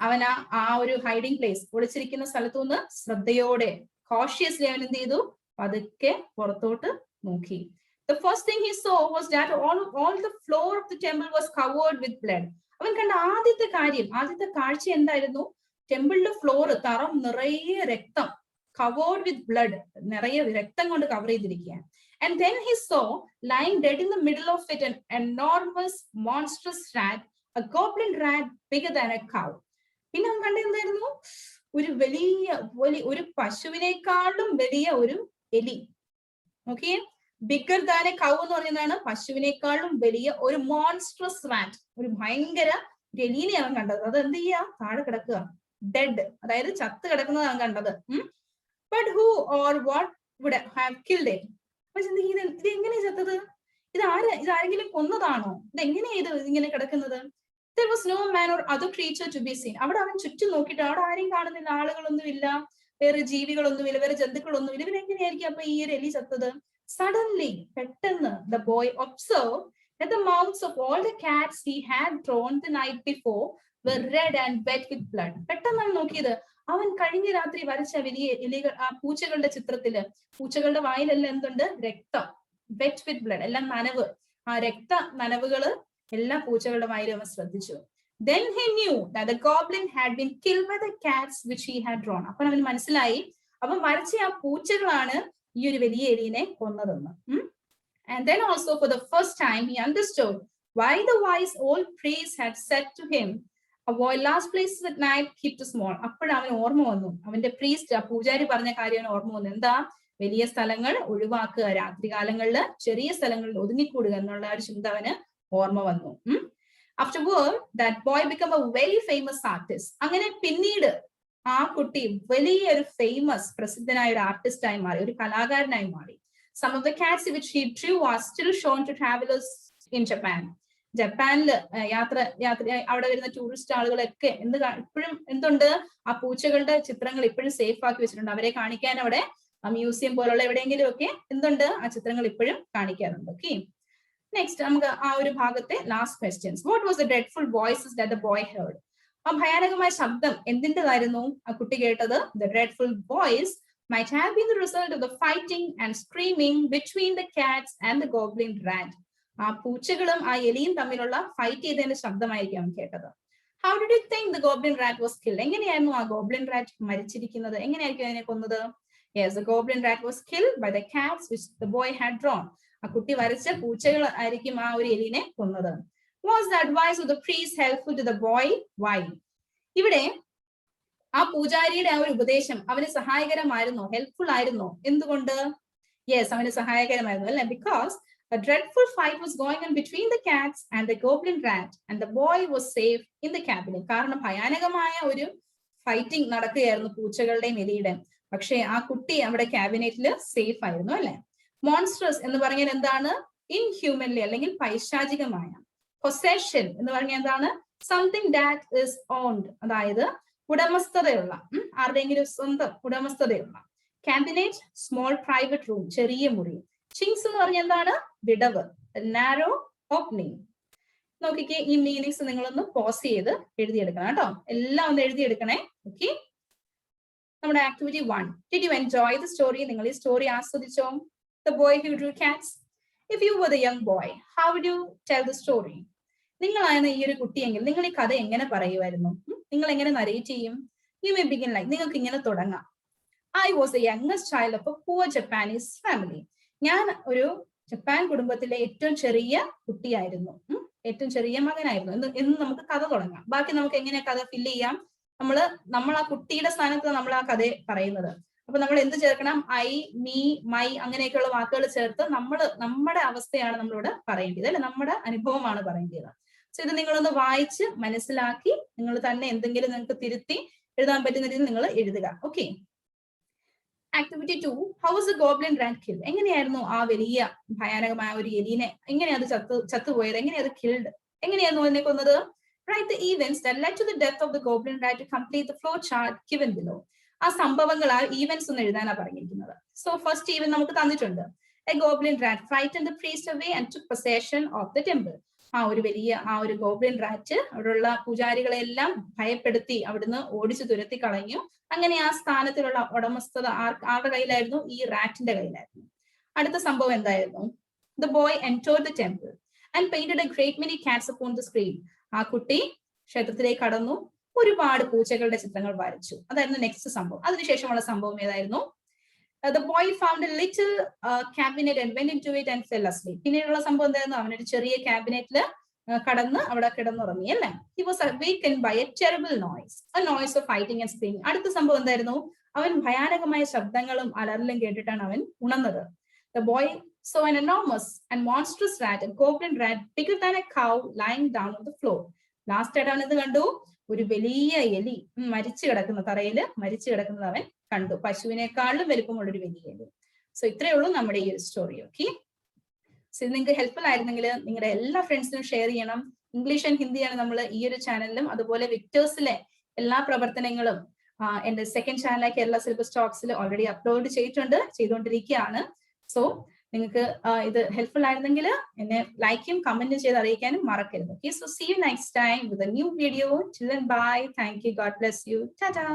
അവൻ ആ ഒരു ഹൈഡിംഗ് പ്ലേസ്, ഒളിച്ചിരിക്കുന്ന സ്ഥലത്തു നിന്ന് ശ്രദ്ധയോടെ, കോഷ്യസ്ലി അവൻ എന്ത് ചെയ്തു? പതുക്കെ പുറത്തോട്ട് നോക്കി. The first thing he saw was that all the floor of the temple was covered with blood. അവൻ കണ്ട ആദ്യത്തെ കാഴ്ച എന്തായിരുന്നു? ടെമ്പിളിന്റെ ഫ്ലോർ, തറം നിറയെ രക്തം, covered with blood, നിറയെ രക്തം കൊണ്ട് കവർ ചെയ്തിരിക്കുകയാണ്. And then he saw lying dead in the middle of it an enormous monstrous rat, a goblin rat bigger than a cow. പിന്നെ അവൻ കണ്ട എന്തായിരുന്നു? ഒരു ഒരു പശുവിനേക്കാളും വലിയ ഒരു എലി. ഓക്കെ, ബിഗർ ദാൻ എ കൗ എന്ന് പറയുന്നതാണ് പശുവിനേക്കാളും വലിയ ഒരു മോൺസ്ട്രസ് റാറ്റ്, ഒരു ഭയങ്കര എലീനെ അവൻ കണ്ടത്. അത് എന്ത് ചെയ്യാ? താഴെ കിടക്കുക, ഡെഡ്, അതായത് ചത്ത് കിടക്കുന്നത് അവൻ കണ്ടത്. But who or what would have killed it? ഇത് എങ്ങനെ ചത്തത്? ഇതാരെങ്കിലും കൊന്നതാണോ? ഇതെങ്ങനെയാ ഇത് ഇങ്ങനെ കിടക്കുന്നത്? There was no man or other creature to be seen. അവിടെ അവൻ ചുറ്റും നോക്കിയിട്ട് അവിടെ ആരെയും കാണുന്നില്ല, ആളുകളൊന്നുമില്ല, വേറെ ജീവികളൊന്നുമില്ല, വേറെ ജന്തുക്കളൊന്നുമില്ല. ഇവരെങ്ങനെയായിരിക്കും അപ്പൊ ഈ ഒരു എലി ചത്തത്? Suddenly, പെട്ടെന്ന്, the boy observed that the mouths of all the cats he had drawn the night before were red and wet with blood. പെട്ടെന്നാണ് നോക്കിയത്. അവൻ കഴിഞ്ഞ രാത്രി വരച്ച വലിയ എലികൾ, ആ പൂച്ചകളുടെ ചിത്രത്തില്, പൂച്ചകളുടെ വായിലെല്ലാം എന്തുണ്ട്? രക്തം, വെറ്റ് വിത്ത് ബ്ലഡ്, എല്ലാം നനവ്, ആ രക്ത നനവുകള് എല്ലാ പൂച്ചകളുടെ വായിലും അവൻ ശ്രദ്ധിച്ചു. Then he knew that the goblin had been killed by the cats which he had drawn. അപ്പോൾ അവന് മനസ്സിലായി, അവൻ വരച്ച ആ പൂച്ചകളാണ് ഈ ഒരു വലിയ എലിനെ കൊന്നതെന്ന്. And then also for the first time he understood why the wise old priest had said to him, avoid large places at night, keep the small. അപ്പോഴവന് ഓർമ്മ വന്നു, അവന്റെ പ്രീസ്റ്റ്, ആ പൂജാരി പറഞ്ഞ കാര്യമാണ് ഓർമ്മ വന്നു. എന്താ? വലിയ സ്ഥലങ്ങൾ ഒഴിവാക്കുക, രാത്രികാലങ്ങളിൽ ചെറിയ സ്ഥലങ്ങളിൽ ഒതുങ്ങിക്കൂടുക എന്നുള്ള ഒരു ചിന്ത അവന് ഓർമ്മ വന്നു. Afterward, that boy became a very famous artist. അങ്ങനെ പിന്നീട് ആ കുട്ടി വലിയൊരു ഫേമസ്, പ്രസിദ്ധനായ ഒരു ആർട്ടിസ്റ്റായി മാറി, ഒരു കലാകാരനായി മാറി. Some of the cats which he drew are still shown to travelers in Japan. ജപ്പാനില് അവിടെ വരുന്ന ടൂറിസ്റ്റ് ആളുകളൊക്കെ ഇപ്പോഴും എന്തുണ്ട്? ആ പൂച്ചകളുടെ ചിത്രങ്ങൾ ഇപ്പോഴും സേഫ് ആക്കി വെച്ചിട്ടുണ്ട്. അവരെ കാണിക്കാൻ അവിടെ മ്യൂസിയം പോലുള്ള എവിടെയെങ്കിലും ഒക്കെ എന്തുണ്ട്? ആ ചിത്രങ്ങൾ ഇപ്പോഴും കാണിക്കാറുണ്ട്. ഓക്കെ, നെക്സ്റ്റ് നമുക്ക് ആ ഒരു ഭാഗത്തെ last questions. What was the dreadful voices that the boy heard? ആ ഭയാനകമായ ശബ്ദം എന്തിൻ്റെതായിരുന്നു ആ കുട്ടി കേട്ടത്? The dreadful voice might have been the result of the fighting and screaming between the cats and the goblin rat. ആ പൂച്ചകളും ആ എലിയും തമ്മിലുള്ള ഫൈറ്റ് ചെയ്തതിന്റെ ശബ്ദമായിരിക്കും അവൻ കേട്ടത്. How did you think the goblin rat was killed? എങ്ങനെയായിരുന്നു ആ ഗോബ്ലിൻ റാറ്റ് മരിച്ചിരിക്കുന്നത്? എങ്ങനെയായിരിക്കും അതിനെ കൊന്നത്? Yes, the goblin rat was killed by the cats which the boy had drawn. ആ കുട്ടി വരച്ച പൂച്ചകൾ ആയിരിക്കും ആ ഒരു എലിനെ കൊന്നത്. Was the advice of the priest helpful to the boy? Why? ഇവിടെ ആ പൂജാരിയുടെ ആ ഒരു ഉപദേശം അവന് സഹായകരമായിരുന്നോ? ഹെൽപ്ഫുൾ ആയിരുന്നോ? എന്തുകൊണ്ട്? യെസ്, അവന് സഹായകരമായിരുന്നു അല്ലെ? Because a dreadful fight was going on between the cats and the goblin rat and the boy was safe in the cabinet. കാരണം ഭയാനകമായ ഒരു ഫൈറ്റിംഗ് നടക്കുകയായിരുന്നു പൂച്ചകളുടെയും എലിയുടെയും. പക്ഷെ ആ കുട്ടി അവിടെ ക്യാബിനറ്റില് സേഫ് ആയിരുന്നു അല്ലെ? മോൺസ്ട്രസ് എന്ന് പറഞ്ഞാൽ എന്താണ്? ഇൻഹ്യൂമൻലി അല്ലെങ്കിൽ പൈശാചികമായ. പൊസെഷൻ എന്ന് പറഞ്ഞാൽ എന്താണ്? സംതിങ് ദാറ്റ് ഇസ് ഓൺഡ്, അതായത് ഉടമസ്ഥതയുള്ള, ആരുടെയെങ്കിലും സ്വന്തം ഉടമസ്ഥതയുള്ള. ക്യാബിനറ്റ്, സ്മോൾ പ്രൈവറ്റ് റൂം, ചെറിയ മുറി. ചിങ്സ് എന്ന് പറഞ്ഞാൽ എന്താണ്? വിടവ്, നാരോ ഓപ്പണിംഗ്. നോക്കിക്കേ, ഈ മീനിങ്സ് നിങ്ങളൊന്ന് പോസ് ചെയ്ത് എഴുതിയെടുക്കണം കേട്ടോ. എല്ലാം ഒന്ന് എഴുതിയെടുക്കണേ. ഓക്കെ, നമ്മുടെ activity 1. Did you enjoy the story? നിങ്ങൾ ഈ story ആസ്വദിച്ചോ? The boy who drew cats. If you were the young boy, how would you tell the story? നിങ്ങളാണ് ഈ ഒരു കുട്ടിയെങ്കിൽ നിങ്ങൾ ഈ കഥ എങ്ങനെ പറയുമായിരുന്നു? നിങ്ങൾ എങ്ങനെ നരേറ്റ് ചെയ്യും? You may begin like, നിങ്ങൾക്ക് ഇങ്ങനെ തുടങ്ങാം. I was the youngest child of a poor Japanese family. ഞാൻ ഒരു ജപ്പാൻ കുടുംബത്തിലെ ഏറ്റവും ചെറിയ കുട്ടിയായിരുന്നു, ഏറ്റവും ചെറിയ മകനായിരുന്നു എന്ന് നമുക്ക് കഥ തുടങ്ങാം. ബാക്കി നമുക്ക് എങ്ങനെ കഥ ഫില്ല് ചെയ്യാം? നമ്മൾ ആ കുട്ടിയുടെ സ്ഥാനത്ത് നമ്മൾ ആ കഥ പറയുന്നത്. അപ്പൊ നമ്മൾ എന്ത് ചേർക്കണം? ഐ, മീ, മൈ അങ്ങനെയൊക്കെയുള്ള വാക്കുകൾ ചേർത്ത് നമ്മുടെ അവസ്ഥയാണ് നമ്മളിവിടെ പറയേണ്ടത് അല്ലെ, നമ്മുടെ അനുഭവമാണ് പറയേണ്ടത്. സോ ഇത് നിങ്ങളൊന്ന് വായിച്ച് മനസ്സിലാക്കി നിങ്ങൾ തന്നെ എന്തെങ്കിലും നിങ്ങൾക്ക് തിരുത്തി എഴുതാൻ പറ്റുന്ന രീതിയിൽ നിങ്ങൾ എഴുതുക. Okay. Activity 2, how was the goblin rat killed? എങ്ങനെയായിരുന്നു ആ വലിയ ഭയാനകമായ ഒരു എലിനെ എങ്ങനെയാ അത് ചത്തുപോയത്? എങ്ങനെയാ അത് കിൽഡ്? എങ്ങനെയായിരുന്നു അതിനെ കൊന്നത്? Write the events that led to the death of the goblin rat to complete the flow chart given below. ആ സംഭവങ്ങൾ, ആ ഈവൻസ് ഒന്ന് എഴുതാനാണ് പറഞ്ഞിരിക്കുന്നത്. സോ ഫസ്റ്റ് ഈവൻ നമുക്ക് തന്നിട്ടുണ്ട്. A goblin rat frightened the priest away and took possession of the temple. ആ ഒരു ഗോബ്ലിൻ റാറ്റ് അവിടെയുള്ള പൂജാരികളെല്ലാം ഭയപ്പെടുത്തി അവിടുന്ന് ഓടിച്ചു തുരത്തി കളഞ്ഞു. അങ്ങനെ ആ സ്ഥാനത്തിലുള്ള ഉടമസ്ഥത ആരുടെ കയ്യിലായിരുന്നു? ഈ റാറ്റിന്റെ കയ്യിലായിരുന്നു. അടുത്ത സംഭവം എന്തായിരുന്നു? The boy entered the temple and painted a great many cats upon the screen. ആ കുട്ടി ക്ഷേത്രത്തിലേക്ക് കടന്നു, ഒരുപാട് പൂച്ചകളുടെ ചിത്രങ്ങൾ വരച്ചു. അതായിരുന്നു നെക്സ്റ്റ് സംഭവം. അതിനുശേഷമുള്ള സംഭവം ഏതായിരുന്നു? The boy found a little cabinet and went into it and fell asleep. പിന്നീടുള്ള സംഭവം എന്തായിരുന്നു? അവനൊരു ചെറിയ ക്യാബിനറ്റിൽ കടന്ന് അവിടെ കിടന്നുറങ്ങി അല്ലെ. He was awakened by a terrible noise, a noise of fighting and screaming. അടുത്ത സംഭവം എന്തായിരുന്നു? അവൻ ഭയാനകമായ ശബ്ദങ്ങളും അലറലും കേട്ടിട്ടാണ് അവൻ ഉണർന്നത്. The boy saw an enormous and monstrous rat, a goblin rat bigger than a cow, lying down on the floor. Last ആയിട്ട് അവൻ എന്ത് കണ്ടു? ഒരു വലിയ എലി മരിച്ചു കിടക്കുന്ന, തറയിൽ മരിച്ചു കിടക്കുന്നത് അവൻ കണ്ടു. പശുവിനേക്കാളും വലുപ്പമുള്ള ഒരു വലിയ എലി. സോ ഇത്രയേ ഉള്ളൂ നമ്മുടെ ഈ ഒരു സ്റ്റോറി. ഓക്കെ. സോ ഇത് നിങ്ങൾക്ക് ഹെൽപ്ഫുൾ ആയിരുന്നെങ്കിൽ നിങ്ങളുടെ എല്ലാ ഫ്രണ്ട്സിനും ഷെയർ ചെയ്യണം. ഇംഗ്ലീഷ് ആൻഡ് ഹിന്ദിയാണ് നമ്മൾ ഈ ഒരു ചാനലിലും അതുപോലെ വിക്ടേഴ്സിലെ എല്ലാ പ്രവർത്തനങ്ങളും എന്റെ സെക്കൻഡ് ചാനലായ കേരള സിലബസ് ടോക്സിൽ ഓൾറെഡി അപ്ലോഡ് ചെയ്തുകൊണ്ടിരിക്കുകയാണ്. സോ നിങ്ങൾക്ക് ഇത് ഹെൽപ്ഫുൾ ആയിരുന്നെങ്കിൽ എന്നെ ലൈക്കും കമന്റും ചെയ്ത് അറിയിക്കാനും മറക്കരുത്. Okay. So see you next time with a new video. Till then, bye. Thank you. God bless you. Ta-ta.